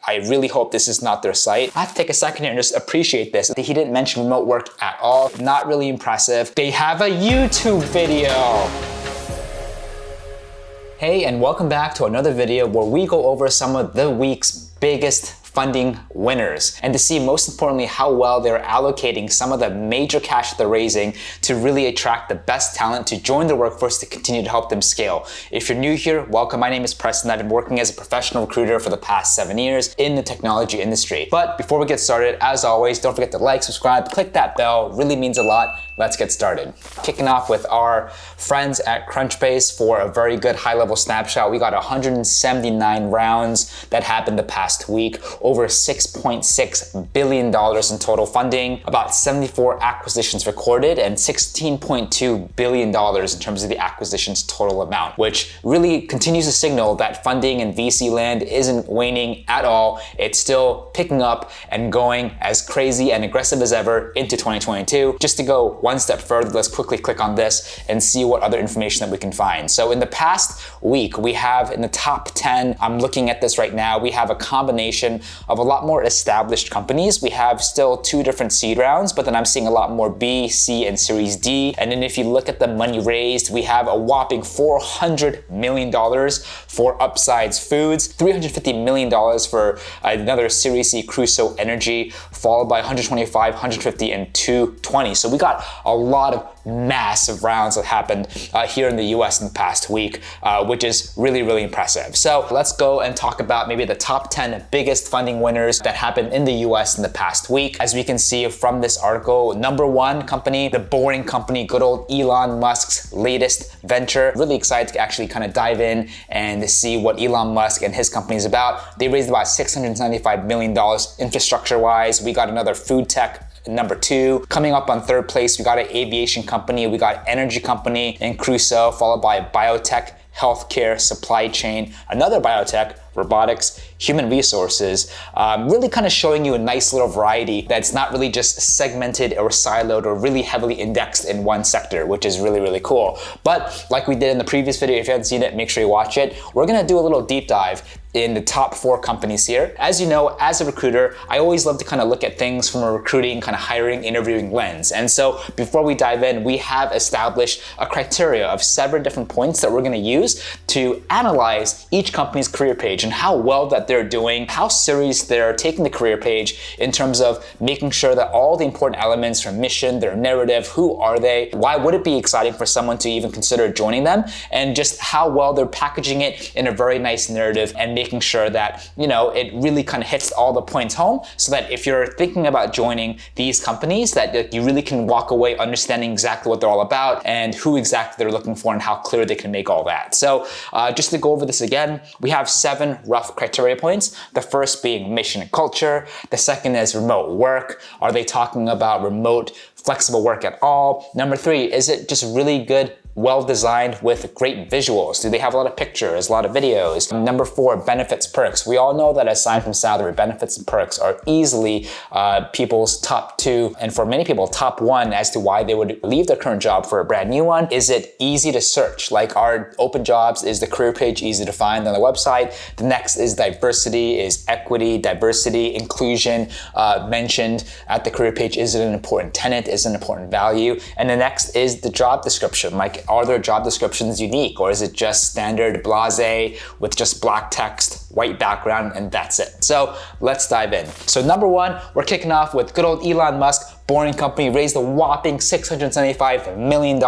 I really hope this is not their site. I have to take a second here and just appreciate this. He didn't mention remote work at all. Not really impressive. They have a YouTube video. Hey, and welcome back to another video where we go over some of the week's biggest funding winners, and to see most importantly how well they're allocating some of the major cash they're raising to really attract the best talent to join the workforce to continue to help them scale. If you're new here, welcome. My name is Preston. I've been working as a professional recruiter for the past 7 years in the technology industry. But before we get started, as always, don't forget to like, subscribe, click that bell. Really means a lot. Let's get started. Kicking off with our friends at Crunchbase for a very good high-level snapshot. We got 179 rounds that happened the past week, over $6.6 billion in total funding, about 74 acquisitions recorded, and $16.2 billion in terms of the acquisition's total amount, which really continues to signal that funding in VC land isn't waning at all. It's still picking up and going as crazy and aggressive as ever into 2022. Just to go one step further, let's quickly click on this and see what other information that we can find. So in the past week, we have in the top 10, I'm looking at this right now, we have a combination of a lot more established companies. We have still 2 different seed rounds, but then I'm seeing a lot more B, C, and Series D. And then if you look at the money raised, we have a whopping $400 million for Upsides Foods, $350 million for another Series C Crusoe Energy, followed by 125, 150, and 220. So we got a lot of massive rounds that happened here in the US in the past week, which is really, really impressive. So let's go and talk about maybe the top 10 biggest funding winners that happened in the US in the past week. As we can see from this article, number 1 company, the Boring Company, good old Elon Musk's latest venture. Really excited to actually kind of dive in and see what Elon Musk and his company is about. They raised about $675 million infrastructure-wise. We got another food tech, number 2. Coming up on 3rd place, we got an aviation company, we got energy company in Crusoe, followed by biotech, healthcare, supply chain, another biotech, robotics, human resources, really kind of showing you a nice little variety that's not really just segmented or siloed or really heavily indexed in one sector, which is really, really cool. But like we did in the previous video, if you haven't seen it, make sure you watch it. We're gonna do a little deep dive in the top 4 companies here. As you know, as a recruiter, I always love to kind of look at things from a recruiting, kind of hiring, interviewing lens. And so before we dive in, we have established a criteria of 7 different points that we're gonna use to analyze each company's career page and how well that they're doing, how serious they're taking the career page in terms of making sure that all the important elements from mission, their narrative, who are they, why would it be exciting for someone to even consider joining them, and just how well they're packaging it in a very nice narrative and making sure that, you know, it really kind of hits all the points home, so that if you're thinking about joining these companies, that you really can walk away understanding exactly what they're all about and who exactly they're looking for and how clear they can make all that. So just to go over this again, we have 7 rough criteria points. The first being mission and culture. The second is remote work. Are they talking about remote, flexible work at all? Number 3, is it just really good, well designed with great visuals? Do they have a lot of pictures, a lot of videos? Number 4, benefits, perks. We all know that aside from salary, benefits and perks are easily people's top 2, and for many people, top 1 as to why they would leave their current job for a brand new one. Is it easy to search? Like our open jobs, is the career page easy to find on the website? The next is diversity, is equity, diversity, inclusion mentioned at the career page? Is it an important tenet? Is it an important value? And the next is the job description. Like, are their job descriptions unique, or is it just standard blase with just black text, white background, and that's it? So let's dive in. So number 1, we're kicking off with good old Elon Musk. Boring Company raised a whopping $675 million.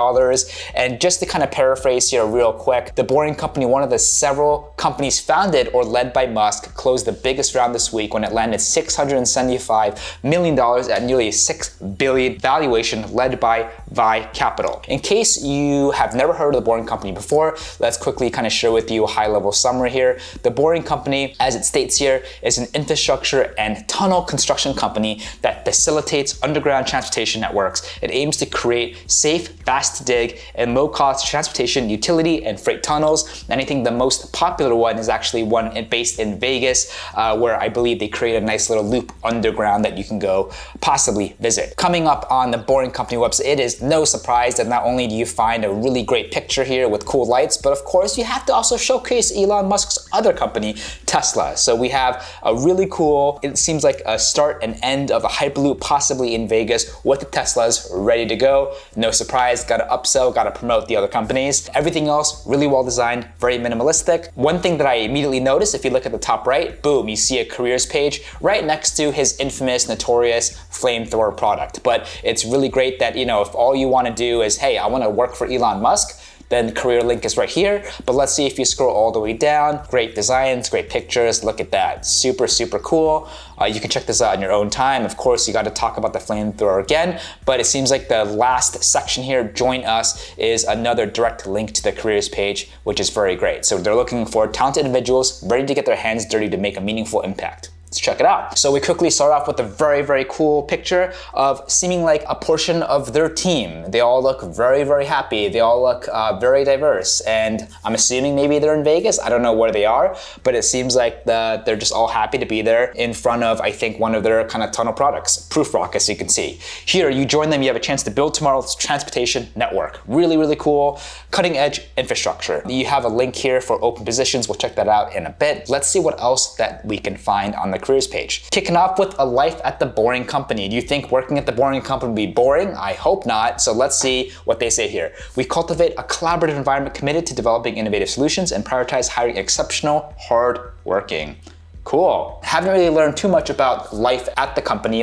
And just to kind of paraphrase here real quick, the Boring Company, one of the several companies founded or led by Musk, closed the biggest round this week when it landed $675 million at nearly a $6 billion valuation led by Vi Capital. In case you have never heard of the Boring Company before, let's quickly kind of share with you a high-level summary here. The Boring Company, as it states here, is an infrastructure and tunnel construction company that facilitates underground transportation networks. It aims to create safe, fast to dig, and low-cost transportation, utility, and freight tunnels. And I think the most popular one is actually one based in Vegas, where I believe they create a nice little loop underground that you can go possibly visit. Coming up on the Boring Company website, it is Vegas. No surprise that not only do you find a really great picture here with cool lights, but of course you have to also showcase Elon Musk's other company, Tesla. So we have a really cool, it seems like a start and end of a Hyperloop possibly in Vegas with the Teslas ready to go. No surprise, gotta upsell, gotta promote the other companies. Everything else really well designed, very minimalistic. One thing that I immediately noticed, if you look at the top right, boom, you see a careers page right next to his infamous, notorious flamethrower product. But it's really great that, if all you wanna do is, hey, I wanna work for Elon Musk, then career link is right here. But let's see if you scroll all the way down, great designs, great pictures, look at that. Super, super cool. You can check this out on your own time. Of course, you gotta talk about the flamethrower again, but it seems like the last section here, join us, is another direct link to the careers page, which is very great. So they're looking for talented individuals ready to get their hands dirty to make a meaningful impact. Let's check it out. So we quickly start off with a very, very cool picture of seeming like a portion of their team. They all look very, very happy. They all look very diverse. And I'm assuming maybe they're in Vegas. I don't know where they are, but it seems like they're just all happy to be there in front of, I think, one of their kind of tunnel products, Proofrock, as you can see. Here, you join them, you have a chance to build tomorrow's transportation network. Really, really cool, cutting edge infrastructure. You have a link here for open positions. We'll check that out in a bit. Let's see what else that we can find on the careers page. Kicking off with a life at the boring company. Do you think working at the boring company would be boring? I hope not. So let's see what they say here. We cultivate a collaborative environment committed to developing innovative solutions and prioritize hiring exceptional, hard-working. Cool. Haven't really learned too much about life at the company.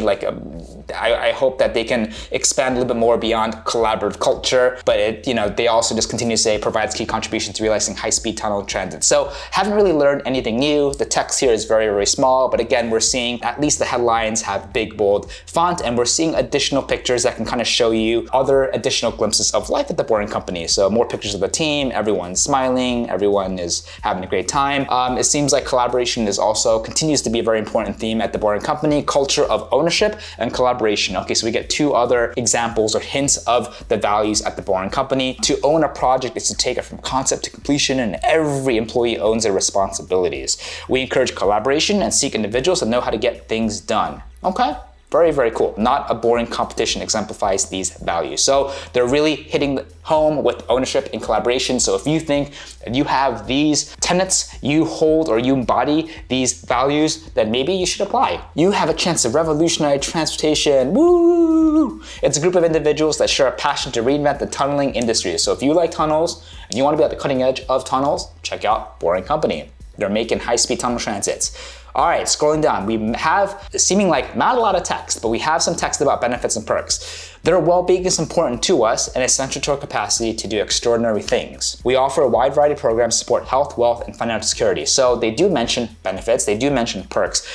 I hope that they can expand a little bit more beyond collaborative culture, but they also just continue to say provides key contributions to realizing high-speed tunnel transit. So haven't really learned anything new. The text here is very, very small, but again, we're seeing at least the headlines have big, bold font, and we're seeing additional pictures that can kind of show you other additional glimpses of life at the boring company. So more pictures of the team, everyone's smiling, everyone is having a great time. It seems like collaboration is also continues to be a very important theme at the boring company, culture of ownership and collaboration. Okay, so we get two other examples or hints of the values at the boring company. To own a project is to take it from concept to completion, and every employee owns their responsibilities. We encourage collaboration and seek individuals that know how to get things done. Okay. Very, very cool. Not a boring competition exemplifies these values. So they're really hitting home with ownership and collaboration. So if you think that you have these tenets, you hold or you embody these values, then maybe you should apply. You have a chance to revolutionize transportation. Woo! It's a group of individuals that share a passion to reinvent the tunneling industry. So if you like tunnels and you want to be at the cutting edge of tunnels, check out Boring Company. They're making high-speed tunnel transits. All right, scrolling down, we have seeming like not a lot of text, but we have some text about benefits and perks. Their well-being is important to us and essential to our capacity to do extraordinary things. We offer a wide variety of programs to support health, wealth, and financial security. So they do mention benefits, they do mention perks.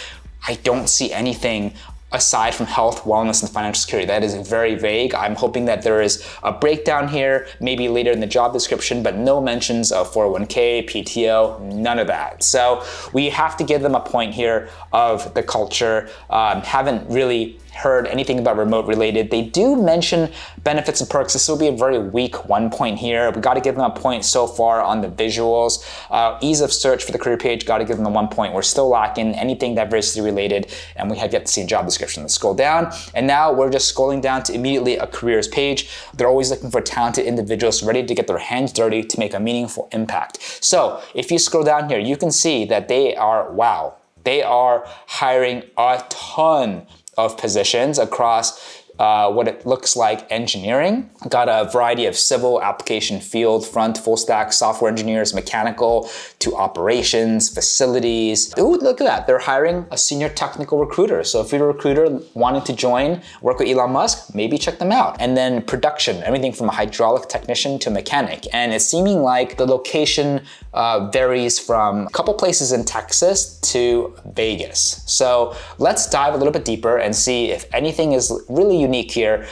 I don't see anything aside from health, wellness, and financial security. That is very vague. I'm hoping that there is a breakdown here, maybe later in the job description, but no mentions of 401k, PTO, none of that. So we have to give them a point here of the culture. Haven't really heard anything about remote related. They do mention benefits and perks. This will be a very weak 1 point here. We got to give them a point so far on the visuals. Ease of search for the career page, got to give them a 1 point. We're still lacking anything diversity related, and we have yet to see a job description. Let's scroll down, and now we're just scrolling down to immediately a careers page. They're always looking for talented individuals ready to get their hands dirty to make a meaningful impact. So if you scroll down here, you can see that they are hiring a ton of positions across what it looks like engineering. Got a variety of civil, application, field, front, full stack, software engineers, mechanical, to operations, facilities. Ooh, look at that. They're hiring a senior technical recruiter. So if you're a recruiter wanting to join, work with Elon Musk, maybe check them out. And then production, everything from a hydraulic technician to mechanic. And it's seeming like the location varies from a couple places in Texas to Vegas. So let's dive a little bit deeper and see if anything is really unique here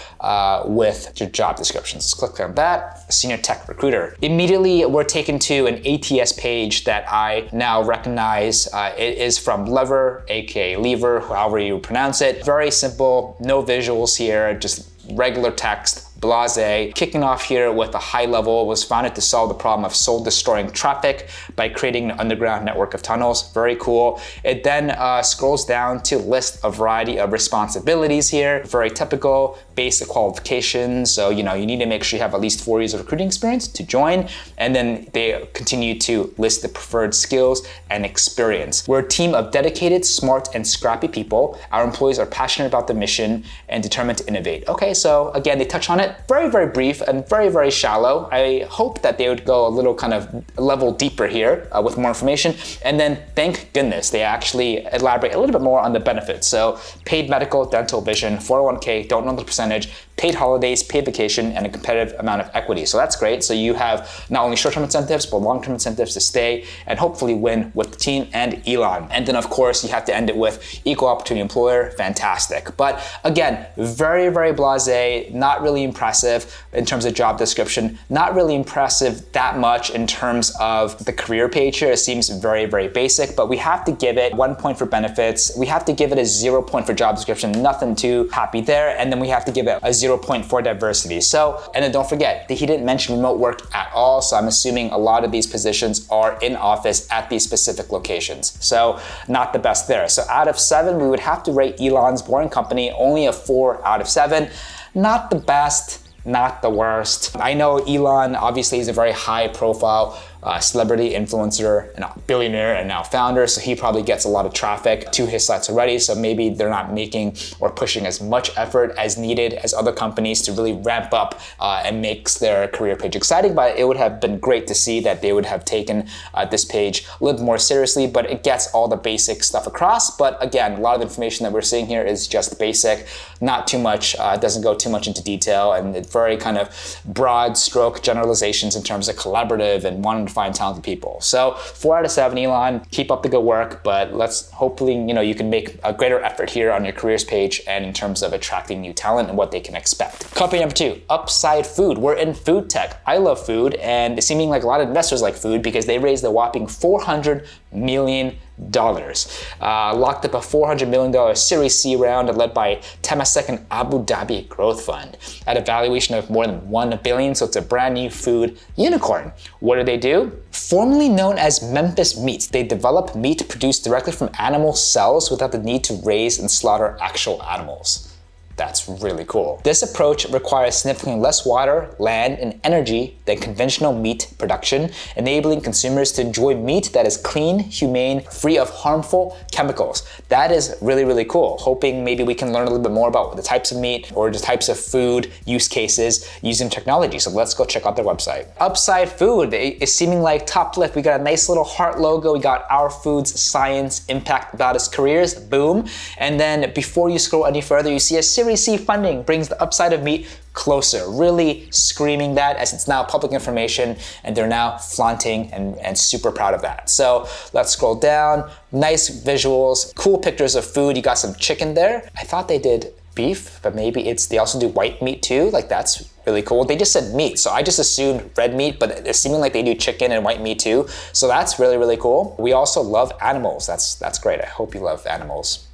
with your job descriptions. Let's click on that, senior tech recruiter. Immediately, we're taken to an ATS page that I now recognize. It is from Lever, aka Lever, however you pronounce it. Very simple, no visuals here, just regular text, blase. Kicking off here with a high level, was founded to solve the problem of soul-destroying traffic by creating an underground network of tunnels. Very cool. It then scrolls down to list a variety of responsibilities here. Very typical, basic qualifications. So, you need to make sure you have at least 4 years of recruiting experience to join. And then they continue to list the preferred skills and experience. We're a team of dedicated, smart, and scrappy people. Our employees are passionate about the mission and determined to innovate. Okay, so again, they touch on it very, very brief and very, very shallow. I hope that they would go a little kind of level deeper here with more information. And then thank goodness they actually elaborate a little bit more on the benefits. So paid medical, dental, vision, 401k, don't know the percentage, paid holidays, paid vacation, and a competitive amount of equity. So that's great. So you have not only short-term incentives, but long-term incentives to stay and hopefully win with the team and Elon. And then of course, you have to end it with equal opportunity employer, fantastic. But again, very, very blasé, not really impressive in terms of job description, not really impressive that much in terms of the career page here. It seems very, very basic, but we have to give it 1 point for benefits. We have to give it a 0 point for job description, nothing too happy there. And then we have to give it a 0 point for diversity. So, and then don't forget that he didn't mention remote work at all. So I'm assuming a lot of these positions are in office at these specific locations. So not the best there. So out of 7, we would have to rate Elon's boring company only a 4 out of 7. Not the best, not the worst. I know Elon obviously is a very high profile celebrity, influencer, and a billionaire and now founder, so he probably gets a lot of traffic to his sites already, so maybe they're not making or pushing as much effort as needed as other companies to really ramp up and makes their career page exciting, but it would have been great to see that they would have taken this page a little more seriously, but it gets all the basic stuff across. But again, a lot of the information that we're seeing here is just basic, not too much, doesn't go too much into detail, and it's very kind of broad stroke generalizations in terms of collaborative and wanting to find talented people. So 4 out of 7, Elon, keep up the good work, but let's hopefully, you can make a greater effort here on your careers page and in terms of attracting new talent and what they can expect. Company number 2, Upside Food. We're in food tech. I love food, and it's seeming like a lot of investors like food because they raised a whopping $400 million. Locked up a $400 million Series C round led by Temasek and Abu Dhabi Growth Fund at a valuation of more than $1 billion, so it's a brand new food unicorn. What do? Formerly known as Memphis Meats, they develop meat produced directly from animal cells without the need to raise and slaughter actual animals. That's really cool. This approach requires significantly less water, land, and energy than conventional meat production, enabling consumers to enjoy meat that is clean, humane, free of harmful chemicals. That is really, really cool. Hoping maybe we can learn a little bit more about the types of meat or the types of food use cases using technology. So let's go check out their website. Upside Food is seeming like top left. We got a nice little heart logo. We got our food's science impact about its careers, boom. And then before you scroll any further, you see a Series C funding brings the upside of meat closer, really screaming that as it's now public information and they're now flaunting and super proud of that. So let's scroll down, nice visuals, cool pictures of food. You got some chicken there. I thought they did beef, but maybe they also do white meat too. Like that's really cool. They just said meat, so I just assumed red meat, but it's seeming like they do chicken and white meat too. So that's really, really cool. We also love animals. That's great. I hope you love animals.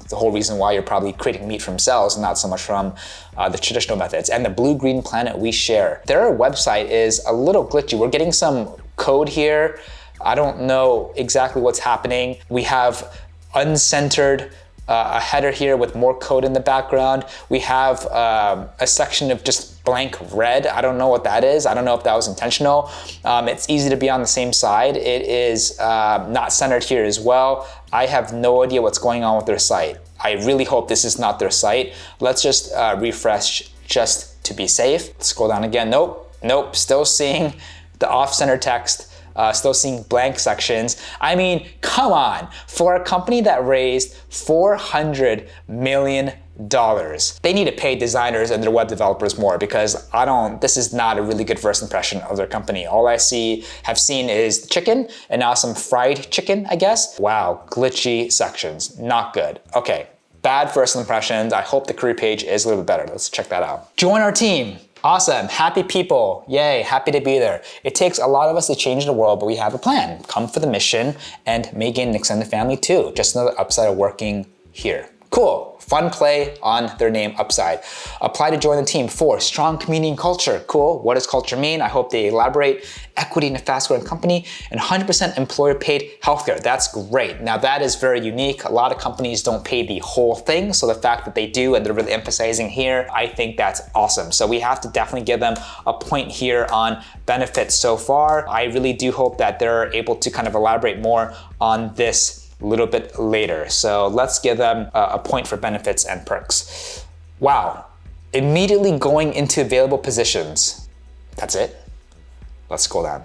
The whole reason why you're probably creating meat from cells, not so much from the traditional methods. And the blue-green planet we share. Their website is a little glitchy. We're getting some code here. I don't know exactly what's happening. We have uncentered a header here with more code in the background. We have a section of just blank red. I don't know what that is. I don't know if that was intentional. It's easy to be on the same side. It is not centered here as well. I have no idea what's going on with their site. I really hope this is not their site. Let's just refresh just to be safe. Scroll down again. Nope. Still seeing the off-center text. Still seeing blank sections. I mean, come on. For a company that raised $400 million, they need to pay designers and their web developers more because this is not a really good first impression of their company. All I have seen is chicken and now some fried chicken, I guess. Wow, glitchy sections, not good. Okay, bad first impressions. I hope the career page is a little bit better. Let's check that out. Join our team. Awesome, happy people, yay, happy to be there. It takes a lot of us to change the world, but we have a plan. Come for the mission and may gain an extended family too. Just another upside of working here. Cool. Fun play on their name Upside. Apply to join the team. 4, strong community and culture. Cool. What does culture mean? I hope they elaborate. Equity in a fast-growing company and 100% employer-paid healthcare. That's great. Now that is very unique. A lot of companies don't pay the whole thing. So the fact that they do and they're really emphasizing here, I think that's awesome. So we have to definitely give them a point here on benefits so far. I really do hope that they're able to kind of elaborate more on this a little bit later. So let's give them a point for benefits and perks. Wow. Immediately going into available positions. That's it. Let's scroll down.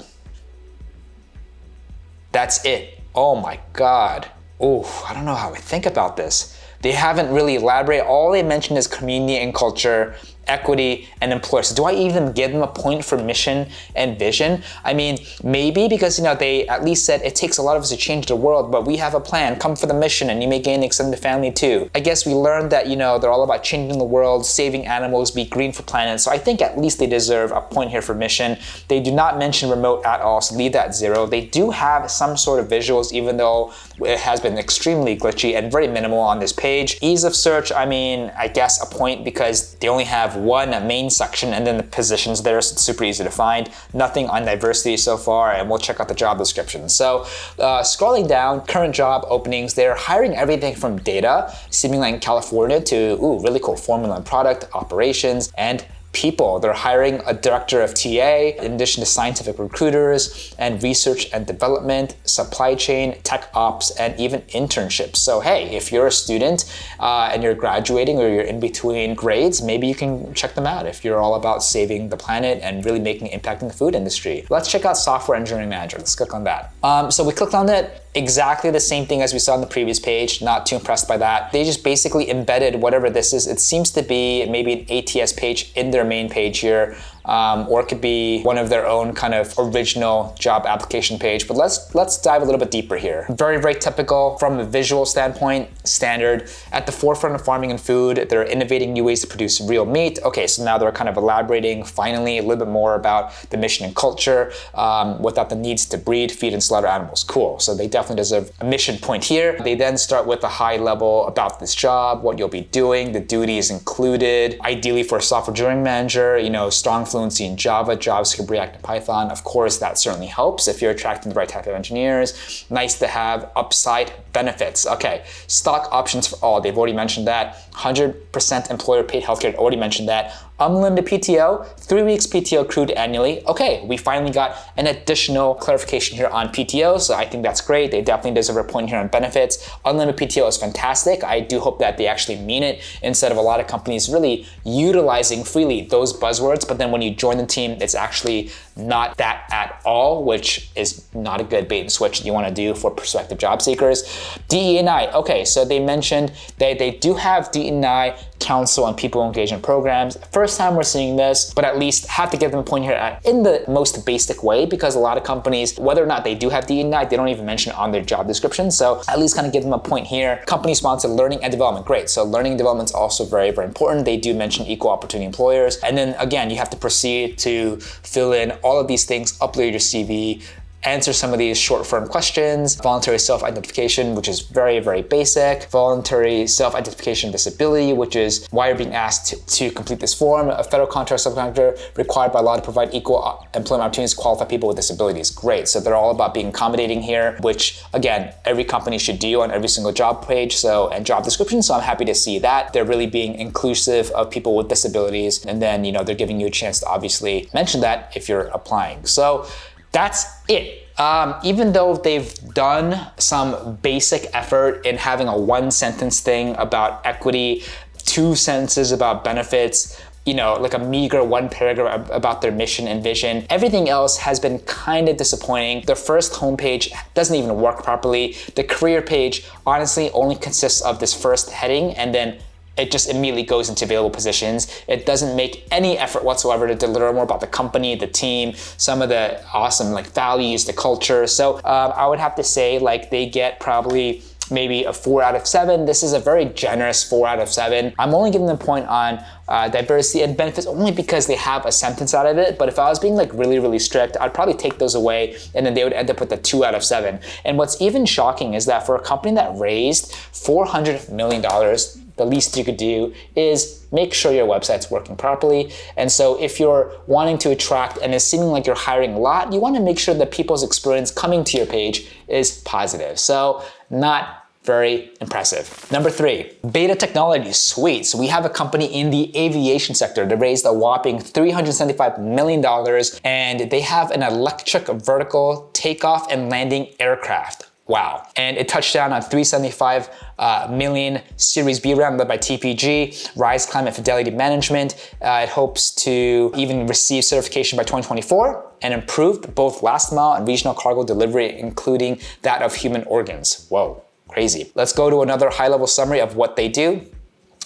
That's it. Oh my God. Oh, I don't know how I think about this. They haven't really elaborated. All they mentioned is community and culture, equity, and employer. So do I even give them a point for mission and vision? I mean, maybe because, they at least said it takes a lot of us to change the world, but we have a plan. Come for the mission and you may gain extended family too. I guess we learned that, they're all about changing the world, saving animals, be green for planet. So I think at least they deserve a point here for mission. They do not mention remote at all, so leave that 0. They do have some sort of visuals, even though it has been extremely glitchy and very minimal on this page. Ease of search, I guess a point because they only have one main section and then the positions there, so it's super easy to find. Nothing on diversity so far, and we'll check out the job description. So scrolling down, current job openings, they're hiring everything from data, seeming like in California, to really cool formula and product, operations, and people. They're hiring a director of TA, in addition to scientific recruiters and research and development, supply chain, tech ops, and even internships. So hey, if you're a student and you're graduating or you're in between grades, maybe you can check them out if you're all about saving the planet and really making an impact in the food industry. Let's check out software engineering manager. Let's click on that. So we clicked on it. Exactly the same thing as we saw on the previous page. Not too impressed by that. They just basically embedded whatever this is. It seems to be maybe an ATS page in their main page here. Or it could be one of their own kind of original job application page. But let's dive a little bit deeper here. Very, very typical from a visual standpoint, standard. At the forefront of farming and food, they're innovating new ways to produce real meat. Okay, so now they're kind of elaborating finally a little bit more about the mission and culture without the needs to breed, feed, and slaughter animals. Cool, so they definitely deserve a mission point here. They then start with a high level about this job, what you'll be doing, the duties included, ideally for a software engineering manager, strong fluency in Java, JavaScript, React, and Python. Of course, that certainly helps if you're attracting the right type of engineers. Nice to have upside benefits. Okay, stock options for all. They've already mentioned that. 100% employer paid healthcare, already mentioned that. Unlimited PTO, 3 weeks PTO accrued annually. Okay, we finally got an additional clarification here on PTO, so I think that's great. They definitely deserve a point here on benefits. Unlimited PTO is fantastic. I do hope that they actually mean it instead of a lot of companies really utilizing freely those buzzwords, but then when you join the team, it's actually not that at all, which is not a good bait and switch that you want to do for prospective job seekers. DE&I, okay, so they mentioned they do have DE&I council on people engagement programs. First time we're seeing this, but at least have to give them a point here in the most basic way, because a lot of companies, whether or not they do have DE&I, they don't even mention it on their job description. So at least kind of give them a point here. Company sponsored learning and development, great. So learning and development is also very, very important. They do mention equal opportunity employers. And then again, you have to proceed to fill in all of these things, upload your CV, answer some of these short form questions, voluntary self-identification, which is very, very basic, voluntary self-identification disability, which is why you're being asked to complete this form, a federal contract subcontractor required by law to provide equal employment opportunities to qualified people with disabilities. Great, so they're all about being accommodating here, which again, every company should do on every single job page and job description, so I'm happy to see that. They're really being inclusive of people with disabilities, and then they're giving you a chance to obviously mention that if you're applying. So that's it. Even though they've done some basic effort in having a 1-sentence thing about equity, 2 sentences about benefits, like a meager 1 paragraph about their mission and vision, everything else has been kind of disappointing. Their first homepage doesn't even work properly. The career page honestly only consists of this first heading, and then it just immediately goes into available positions. It doesn't make any effort whatsoever to deliver more about the company, the team, some of the awesome values, the culture. So I would have to say they get probably maybe a 4 out of 7. This is a very generous 4 out of 7. I'm only giving them a point on diversity and benefits only because they have a sentence out of it. But if I was being like really, really strict, I'd probably take those away and then they would end up with a 2 out of 7. And what's even shocking is that for a company that raised $400 million, the least you could do is make sure your website's working properly. And so if you're wanting to attract and it's seeming like you're hiring a lot, you want to make sure that people's experience coming to your page is positive. So not very impressive. Number 3, Beta Technology, sweet. So we have a company in the aviation sector that raised a whopping $375 million, and they have an electric vertical takeoff and landing aircraft. Wow. And it touched down on 375 million Series B round led by TPG, Rise Climate Fidelity Management. It hopes to even receive certification by 2024 and improved both last mile and regional cargo delivery, including that of human organs. Whoa, crazy. Let's go to another high-level summary of what they do.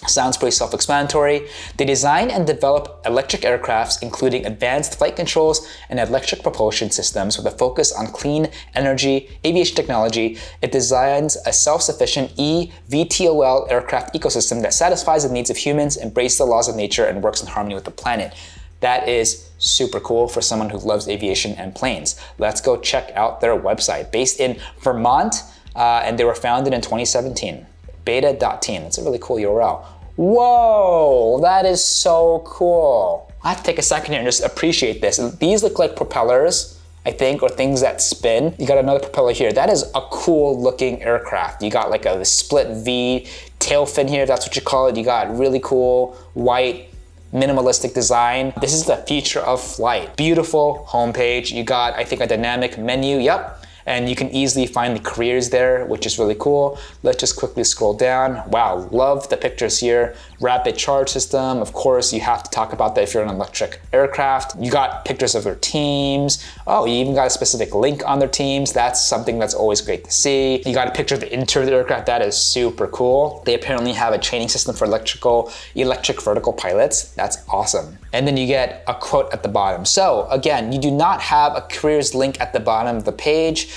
Sounds pretty self-explanatory. They design and develop electric aircrafts, including advanced flight controls and electric propulsion systems with a focus on clean energy, aviation technology. It designs a self-sufficient eVTOL aircraft ecosystem that satisfies the needs of humans, embraces the laws of nature, and works in harmony with the planet. That is super cool for someone who loves aviation and planes. Let's go check out their website. Based in Vermont, and they were founded in 2017. Beta.team. It's a really cool URL. Whoa, that is so cool. I have to take a second here and just appreciate this. These look like propellers, I think, or things that spin. You got another propeller here. That is a cool looking aircraft. You got like a split V tail fin here, if that's what you call it. You got really cool white minimalistic design. This is the future of flight. Beautiful homepage. You got, I think, a dynamic menu. Yep. And you can easily find the careers there, which is really cool. Let's just quickly scroll down. Wow, love the pictures here. Rapid charge system. Of course, you have to talk about that if you're an electric aircraft. You got pictures of their teams. Oh, you even got a specific link on their teams. That's something that's always great to see. You got a picture of the interior of the aircraft. That is super cool. They apparently have a training system for electric vertical pilots. That's awesome. And then you get a quote at the bottom. So again, you do not have a careers link at the bottom of the page,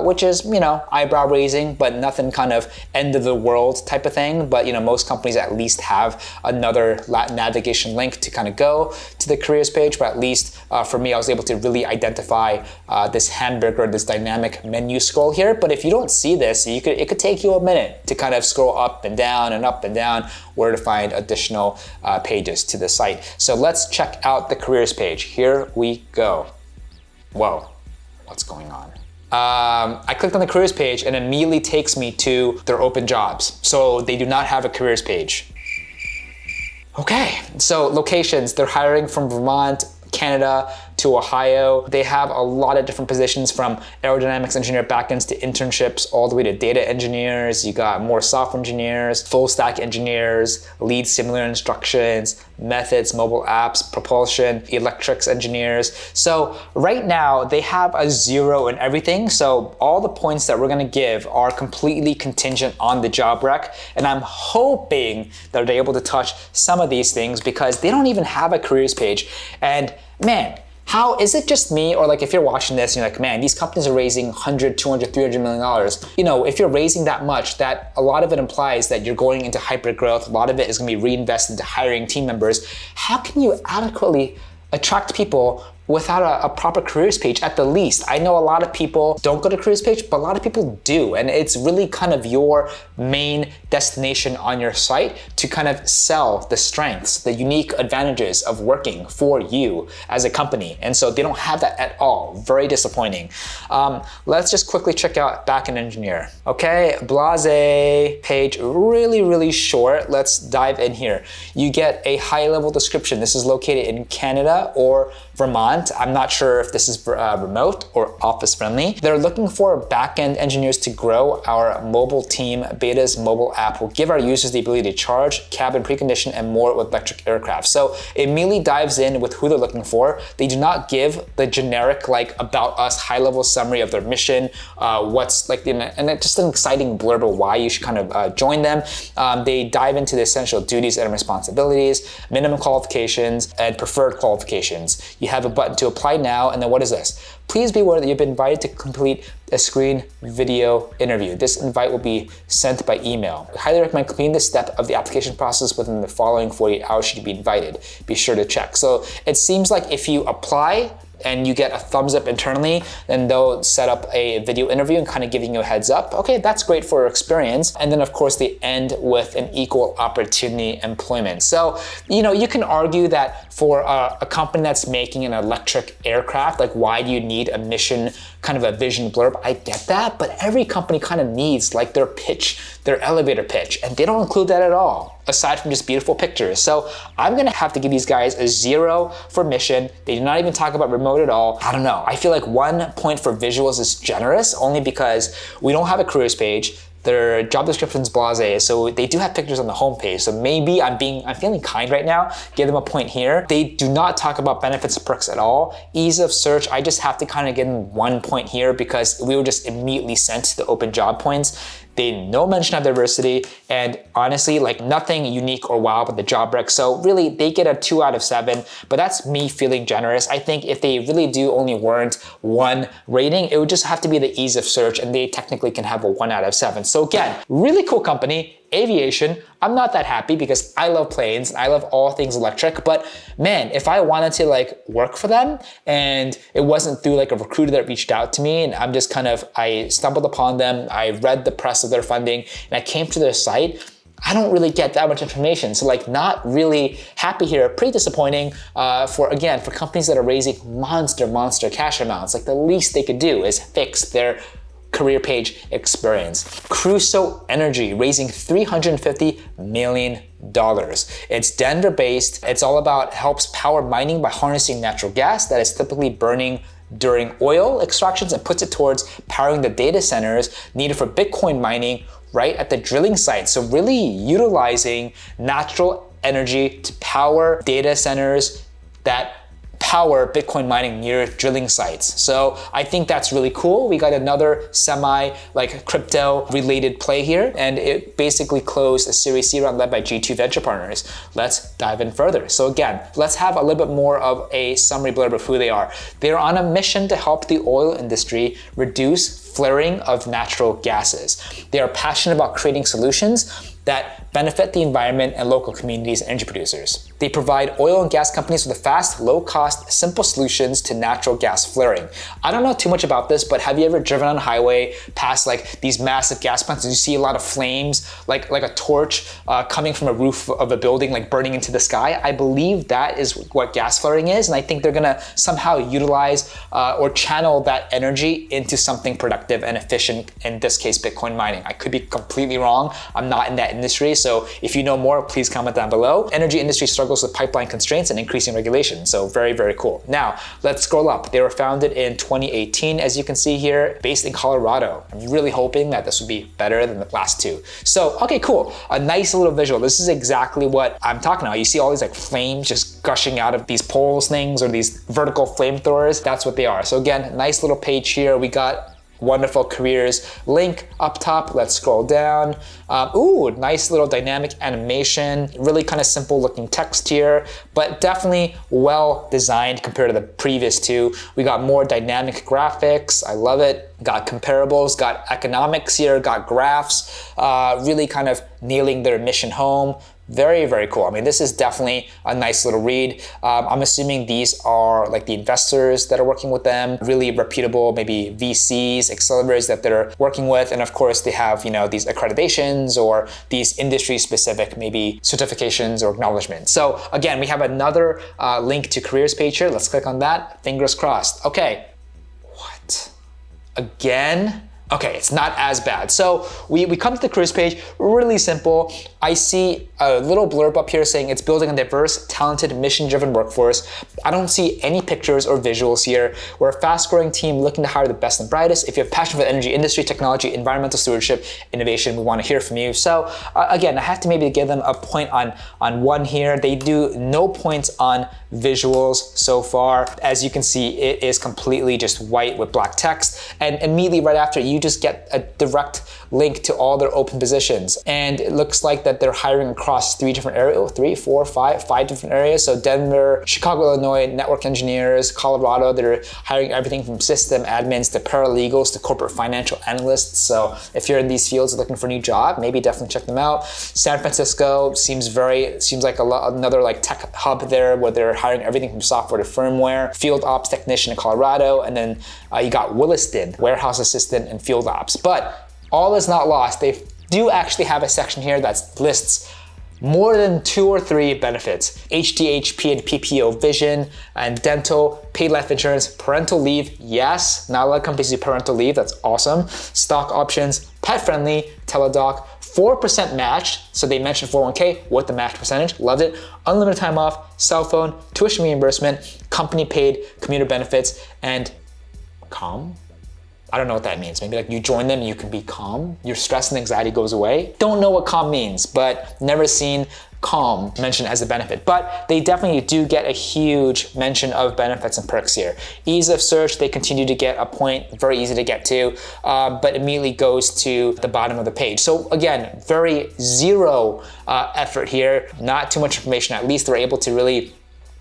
which is, eyebrow raising, but nothing kind of end of the world type of thing. But, most companies at least have another navigation link to kind of go to the careers page. But at least for me, I was able to really identify this hamburger, this dynamic menu scroll here. But if you don't see this, it could take you a minute to kind of scroll up and down where to find additional pages to the site. So let's check out the careers page. Here we go. Whoa, what's going on? I clicked on the careers page and it immediately takes me to their open jobs. So they do not have a careers page. Okay, so locations, they're hiring from Vermont, Canada to Ohio. They have a lot of different positions from aerodynamics engineer backends to internships all the way to data engineers. You got more software engineers, full stack engineers, lead simulator instructions, methods, mobile apps, propulsion, electrics engineers. So right now they have a 0 in everything. So all the points that we're gonna give are completely contingent on the job rec. And I'm hoping that they're able to touch some of these things because they don't even have a careers page. And man, how is it just me, or like if you're watching this and you're like, man, these companies are raising 100, 200, 300 million dollars. If you're raising that much, that a lot of it implies that you're going into hyper growth. A lot of it is gonna be reinvested into hiring team members. How can you adequately attract people without a proper careers page at the least? I know a lot of people don't go to careers page, but a lot of people do. And it's really kind of your main destination on your site to kind of sell the strengths, the unique advantages of working for you as a company. And so they don't have that at all. Very disappointing. Let's just quickly check out backend engineer. Okay, blase page, really, really short. Let's dive in here. You get a high level description. This is located in Canada or Vermont. I'm not sure if this is remote or office friendly. They're looking for backend engineers to grow our mobile team. Beta's mobile app will give our users the ability to charge, cabin precondition, and more with electric aircraft. So it immediately dives in with who they're looking for. They do not give the generic about us high level summary of their mission, what's and it's just an exciting blurb of why you should kind of join them. They dive into the essential duties and responsibilities, minimum qualifications, and preferred qualifications. You have a button to apply now, and then what is this? Please be aware that you've been invited to complete a screen video interview. This invite will be sent by email. I highly recommend completing this step of the application process within the following 48 hours should you be invited. Be sure to check. So it seems like if you apply and you get a thumbs up internally, then they'll set up a video interview and kind of giving you a heads up. Okay, that's great for experience. And then of course they end with an equal opportunity employment. So, you can argue that for a company that's making an electric aircraft, like why do you need a mission, kind of a vision blurb? I get that, but every company kind of needs like their pitch, their elevator pitch, and they don't include that at all, aside from just beautiful pictures. So I'm gonna have to give these guys a 0 for mission. They do not even talk about remote at all. I don't know. I feel like 1 point for visuals is generous, only because we don't have a careers page. Their job description's blasé, so they do have pictures on the homepage. So maybe I'm feeling kind right now, give them a point here. They do not talk about benefits and perks at all. Ease of search, I just have to kind of give them 1 point here because we were just immediately sent the open job points. They no mention of diversity, and honestly, like nothing unique or wow about the job rec. So really, they get a 2 out of 7, but that's me feeling generous. I think if they really do only warrant 1 rating, it would just have to be the ease of search, and they technically can have a 1 out of 7. So again, really cool company. Aviation, I'm not that happy because I love planes and I love all things electric, but man, if I wanted to like work for them and it wasn't through like a recruiter that reached out to me and I stumbled upon them, I read the press of their funding and I came to their site, I don't really get that much information. So like not really happy here, pretty disappointing for companies that are raising monster cash amounts. Like the least they could do is fix their career page experience. Crusoe Energy raising $350 million. It's Denver based. It's all about helps power mining by harnessing natural gas that is typically burning during oil extractions and puts it towards powering the data centers needed for Bitcoin mining right at the drilling site. So really utilizing natural energy to power data centers that power Bitcoin mining near drilling sites. So I think that's really cool. We got another crypto related play here, and it basically closed a Series C round led by G2 Venture Partners. Let's dive in further. So again, let's have a little bit more of a summary blurb of who they are. They're on a mission to help the oil industry reduce flaring of natural gases. They are passionate about creating solutions that benefit the environment and local communities and energy producers. They provide oil and gas companies with fast, low-cost, simple solutions to natural gas flaring. I don't know too much about this, but have you ever driven on a highway past like these massive gas plants and you see a lot of flames, like a torch coming from a roof of a building, like burning into the sky? I believe that is what gas flaring is, and I think they're gonna somehow utilize or channel that energy into something productive and efficient, in this case, Bitcoin mining. I could be completely wrong. I'm not in that industry, so if you know more, please comment down below. Energy industry struggles with pipeline constraints and increasing regulation, so very, very cool. Now, let's scroll up. They were founded in 2018, as you can see here, based in Colorado. I'm really hoping that this would be better than the last two. So, okay, cool. A nice little visual. This is exactly what I'm talking about. You see all these like flames just gushing out of these poles things or these vertical flamethrowers. That's what they are. So again, nice little page here. We got wonderful careers link up top. Let's scroll down. Ooh, nice little dynamic animation, really kind of simple looking text here, but definitely well designed compared to the previous two. We got more dynamic graphics. I love it. Got comparables, got economics here, got graphs, really kind of nailing their mission home. Very, very cool. I mean, this is definitely a nice little read. I'm assuming these are like the investors that are working with them, really reputable, maybe VCs, accelerators that they're working with. And of course, they have, these accreditations or these industry specific, maybe certifications or acknowledgments. So again, we have another link to careers page here. Let's click on that. Fingers crossed. Okay. What? Again? Okay, it's not as bad. So we come to the careers page, really simple. I see a little blurb up here saying it's building a diverse, talented, mission-driven workforce. I don't see any pictures or visuals here. We're a fast-growing team looking to hire the best and brightest. If you have passion for the energy industry, technology, environmental stewardship, innovation, we want to hear from you. So again, I have to maybe give them a point on one here. They do no points on visuals so far. As you can see, it is completely just white with black text. And immediately right after, you just get a direct link to all their open positions. And it looks like that they're hiring across 5 different areas. So Denver, Chicago, Illinois, network engineers, Colorado, they're hiring everything from system admins to paralegals to corporate financial analysts. So if you're in these fields looking for a new job, maybe definitely check them out. San Francisco seems like another like tech hub there where they're hiring everything from software to firmware. Field ops technician in Colorado, and then you got Williston, warehouse assistant and field ops. But all is not lost. They do actually have a section here that lists more than 2 or 3 benefits: HDHP and PPO, vision and dental, paid life insurance, parental leave. Yes, not a lot of companies do parental leave. That's awesome. Stock options, pet friendly, teledoc, 4% matched. So they mentioned 401k with the match percentage. Loved it. Unlimited time off, cell phone, tuition reimbursement, company paid commuter benefits, and calm. I don't know what that means. Maybe like you join them and you can be calm. Your stress and anxiety goes away. Don't know what calm means, but never seen calm mentioned as a benefit. But they definitely do get a huge mention of benefits and perks here. Ease of search, they continue to get a point, very easy to get to, but immediately goes to the bottom of the page. So again, very zero effort here, not too much information. At least they're able to really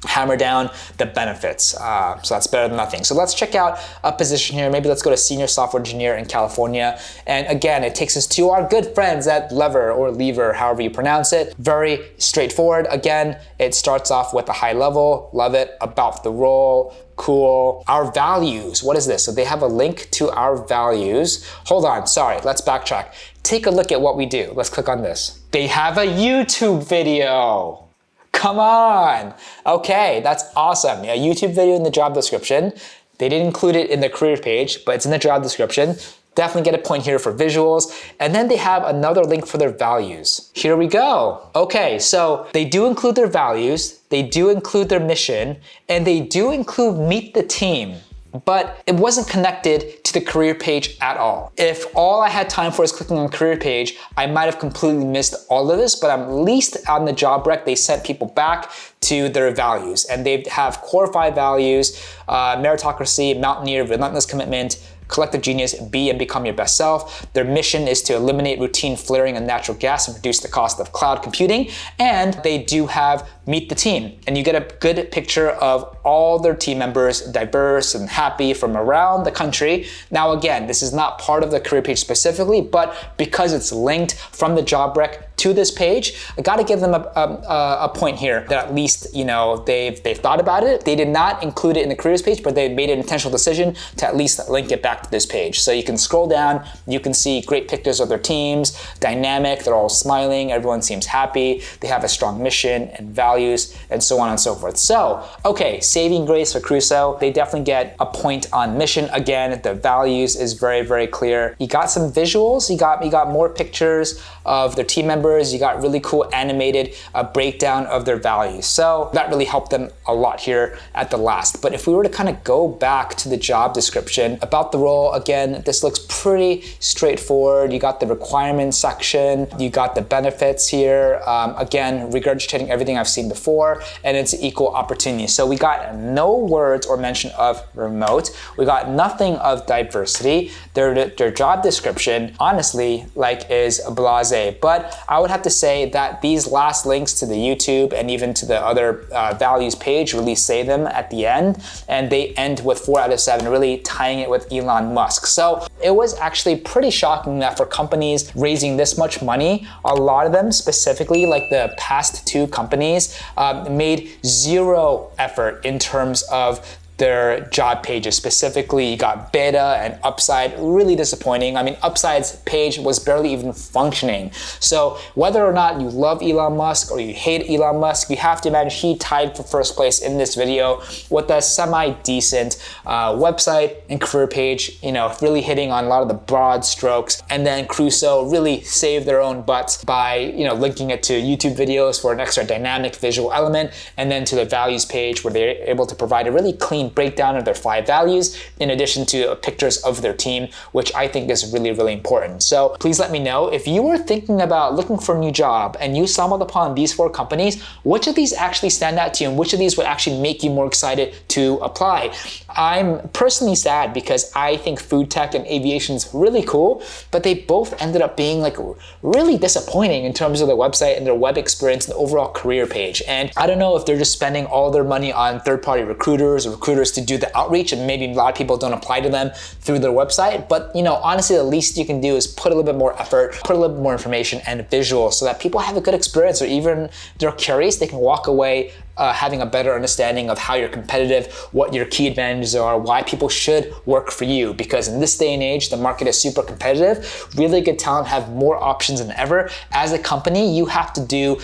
hammer down the benefits. So that's better than nothing. So let's check out a position here. Maybe let's go to senior software engineer in California. And again, it takes us to our good friends at Lever or Lever, however you pronounce it. Very straightforward. Again, it starts off with a high level. Love it. About the role. Cool. Our values. What is this? So they have a link to our values. Hold on. Sorry. Let's backtrack. Take a look at what we do. Let's click on this. They have a YouTube video. Come on. Okay, that's awesome. A YouTube video in the job description. They didn't include it in the career page, but it's in the job description. Definitely get a point here for visuals. And then they have another link for their values. Here we go. Okay, so they do include their values, they do include their mission, and they do include meet the team. But it wasn't connected to the career page at all. If all I had time for is clicking on the career page, I might have completely missed all of this, but at least on the job rec, they sent people back to their values. And they have core 5 values: meritocracy, mountaineer, relentless commitment, collective genius, be and become your best self. Their mission is to eliminate routine flaring of natural gas and reduce the cost of cloud computing. And they do have meet the team. And you get a good picture of all their team members, diverse and happy from around the country. Now again, this is not part of the career page specifically, but because it's linked from the job rec to this page, I gotta give them a point here that at least, you know, they've thought about it. They did not include it in the careers page, but they made an intentional decision to at least link it back to this page. So you can scroll down, you can see great pictures of their teams, dynamic, they're all smiling, everyone seems happy, they have a strong mission and values, and so on and so forth. So, okay, saving grace for Crusoe. They definitely get a point on mission. Again, the values is very, very clear. You got some visuals, you got more pictures of their team members, you got really cool animated breakdown of their values. So that really helped them a lot here at the last. But if we were to kind of go back to the job description about the role, again, this looks pretty straightforward. You got the requirements section, you got the benefits here. Again, regurgitating everything I've seen before, and it's equal opportunity. So we got no words or mention of remote. We got nothing of diversity. Their job description, honestly, like is blasé. But I would have to say that these last links to the YouTube and even to the other values page really say them at the end, and they end with 4 out of 7, really tying it with Elon Musk. So it was actually pretty shocking that for companies raising this much money, a lot of them, specifically like the past 2 companies, made 0 effort in terms of their job pages. Specifically, you got Beta and Upside, really disappointing. I mean, Upside's page was barely even functioning. So whether or not you love Elon Musk or you hate Elon Musk, you have to imagine he tied for first place in this video with a semi-decent website and career page, you know, really hitting on a lot of the broad strokes. And then Crusoe really saved their own butts by, you know, linking it to YouTube videos for an extra dynamic visual element, and then to the values page where they're able to provide a really clean breakdown of their 5 values, in addition to pictures of their team, which I think is really, really important. So please let me know if you are thinking about looking for a new job and you stumbled upon these 4 companies, which of these actually stand out to you and which of these would actually make you more excited to apply. I'm personally sad because I think food tech and aviation is really cool, but they both ended up being like really disappointing in terms of their website and their web experience and the overall career page. And I don't know if they're just spending all their money on third-party recruiters or recruiters to do the outreach, and maybe a lot of people don't apply to them through their website. But honestly, the least you can do is put a little bit more effort, put a little bit more information and visuals so that people have a good experience, or even if they're curious, they can walk away having a better understanding of how you're competitive, what your key advantages are, why people should work for you. Because in this day and age, the market is super competitive. Really good talent have more options than ever. As a company, you have to do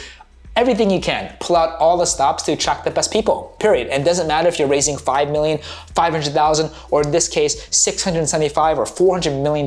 everything you can. Pull out all the stops to attract the best people, period. And it doesn't matter if you're raising $5 million, $500,000, or in this case, $675 or $400 million.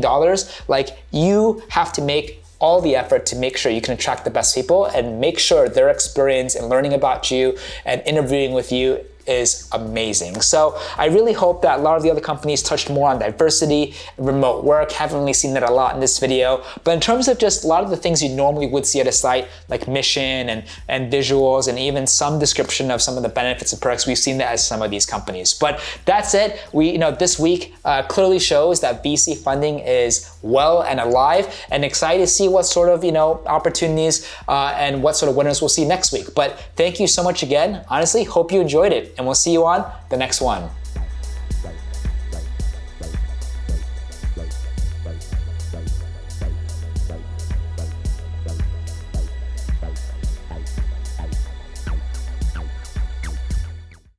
Like, you have to make all the effort to make sure you can attract the best people and make sure their experience in learning about you and interviewing with you is amazing. So I really hope that a lot of the other companies touched more on diversity, remote work. Haven't really seen that a lot in this video. But in terms of just a lot of the things you normally would see at a site, like mission and visuals, and even some description of some of the benefits and perks, we've seen that as some of these companies. But that's it. This week clearly shows that VC funding is well and alive, and excited to see what sort of opportunities and what sort of winners we'll see next week. But thank you so much again. Honestly, hope you enjoyed it, and we'll see you on the next one.